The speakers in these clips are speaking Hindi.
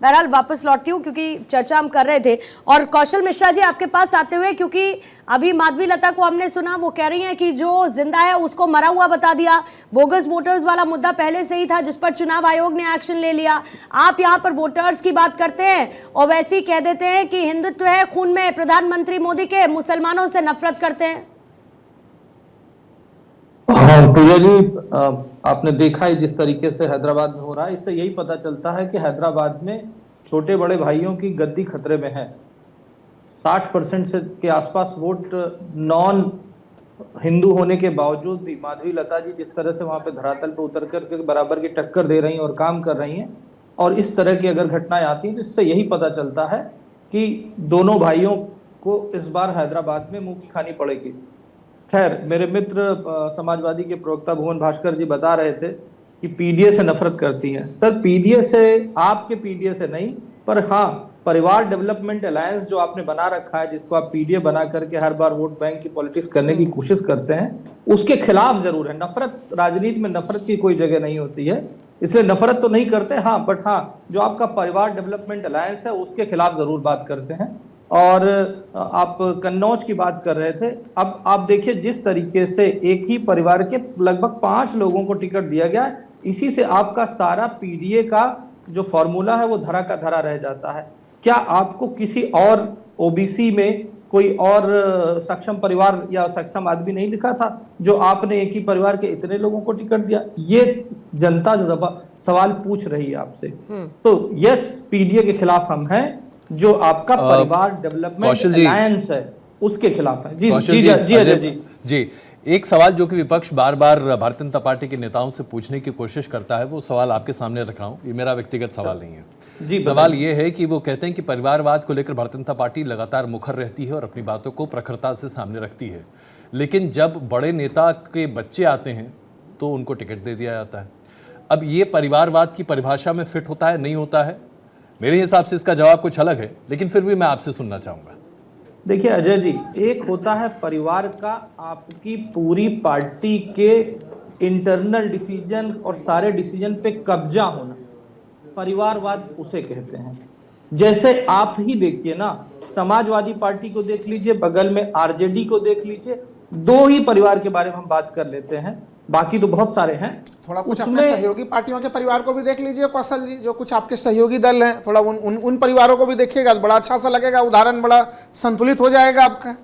बहरहाल वापस लौटती हूँ क्योंकि चर्चा हम कर रहे थे। और कौशल मिश्रा जी आपके पास आते हुए, क्योंकि अभी माधवी लता को हमने सुना, वो कह रही हैं कि जो जिंदा है उसको मरा हुआ बता दिया, बोगस वोटर्स वाला मुद्दा पहले से ही था जिस पर चुनाव आयोग ने एक्शन ले लिया। आप यहाँ पर वोटर्स की बात करते हैं और वैसे ही कह देते हैं कि हिंदुत्व है खून में, प्रधानमंत्री मोदी के मुसलमानों से नफरत करते हैं। हाँ पूजा जी, आपने देखा है जिस तरीके से हैदराबाद में हो रहा है, इससे यही पता चलता है कि हैदराबाद में छोटे बड़े भाइयों की गद्दी खतरे में है। 60% से के आसपास वोट नॉन हिंदू होने के बावजूद भी माधवी लता जी जिस तरह से वहां पे धरातल पे उतर कर बराबर की टक्कर दे रही हैं और काम कर रही हैं, और इस तरह की अगर घटनाएं आती हैं तो इससे यही पता चलता है कि दोनों भाइयों को इस बार हैदराबाद में मुंह की खानी पड़ेगी। खैर, मेरे मित्र समाजवादी के प्रवक्ता भुवन भास्कर जी बता रहे थे कि पीडीए से नफरत करती हैं। सर, पीडीए से, आपके पीडीए से नहीं, पर हाँ परिवार डेवलपमेंट अलायंस जो आपने बना रखा है, जिसको आप पीडीए बना करके हर बार वोट बैंक की पॉलिटिक्स करने की कोशिश करते हैं, उसके खिलाफ जरूर है। नफरत, राजनीति में नफरत की कोई जगह नहीं होती है, इसलिए नफरत तो नहीं करते। हाँ, बट हाँ जो आपका परिवार डेवलपमेंट अलायंस है उसके खिलाफ जरूर बात करते हैं। और आप कन्नौज की बात कर रहे थे। अब आप देखिए जिस तरीके से एक ही परिवार के लगभग 5 लोगों को टिकट दिया गया, इसी से आपका सारा पीडीए का जो फॉर्मूला है वो धरा का धरा रह जाता है। क्या आपको किसी और ओबीसी में कोई और सक्षम परिवार या सक्षम आदमी नहीं लिखा था जो आपने एक ही परिवार के इतने लोगों को टिकट दिया? ये जनता जो सवाल पूछ रही है आपसे। तो यस, पीडीए के खिलाफ हम हैं, जो आपका परिवार डेवलपमेंट अलायंस है उसके खिलाफ है। जी जी जी अजय जी जी। एक सवाल जो कि विपक्ष बार बार भारतीय जनता पार्टी के नेताओं से पूछने की कोशिश करता है, वो सवाल आपके सामने रख रहा हूं। ये मेरा व्यक्तिगत सवाल नहीं है जी। सवाल ये है कि वो कहते हैं कि परिवारवाद को लेकर भारतीय जनता पार्टी लगातार मुखर रहती है और अपनी बातों को प्रखरता से सामने रखती है, लेकिन जब बड़े नेता के बच्चे आते हैं तो उनको टिकट दे दिया जाता है। अब ये परिवारवाद की परिभाषा में फिट होता है, नहीं होता है? मेरे हिसाब से इसका जवाब कुछ अलग है, लेकिन फिर भी मैं आपसे सुनना चाहूंगा। देखिए अजय जी, एक होता है परिवार का आपकी पूरी पार्टी के इंटरनल डिसीजन और सारे डिसीजन पे कब्जा होना, परिवारवाद उसे कहते हैं। जैसे आप ही देखिए ना, समाजवादी पार्टी को देख लीजिए, बगल में आरजेडी को देख लीजिए, 2 ही परिवार के बारे में हम बात कर लेते हैं, बाकी तो बहुत सारे हैं। थोड़ा कुछ अपने सहयोगी पार्टियों के परिवार को भी देख लीजिए कौशल जी, जो कुछ आपके सहयोगी दल हैं, थोड़ा उन परिवारों को भी देखिएगा, बड़ा अच्छा सा लगेगा, उदाहरण बड़ा संतुलित हो जाएगा आपका।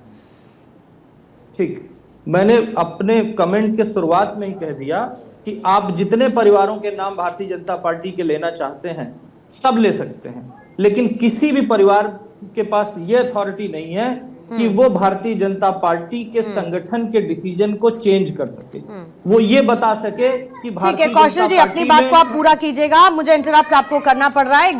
ठीक, मैंने अपने कमेंट के शुरुआत में ही कह दिया कि आप जितने परिवारों के नाम भारतीय जनता पार्टी के लेना चाहते हैं सब ले सकते हैं, लेकिन किसी भी परिवार के पास ये अथॉरिटी नहीं है कि वो भारतीय जनता पार्टी के संगठन के डिसीजन को चेंज कर सके, वो ये बता सके कि भारतीय जनता पार्टी। कौशल जी, अपनी बात को आप पूरा कीजिएगा, मुझे इंटरप्ट आपको करना पड़ रहा है।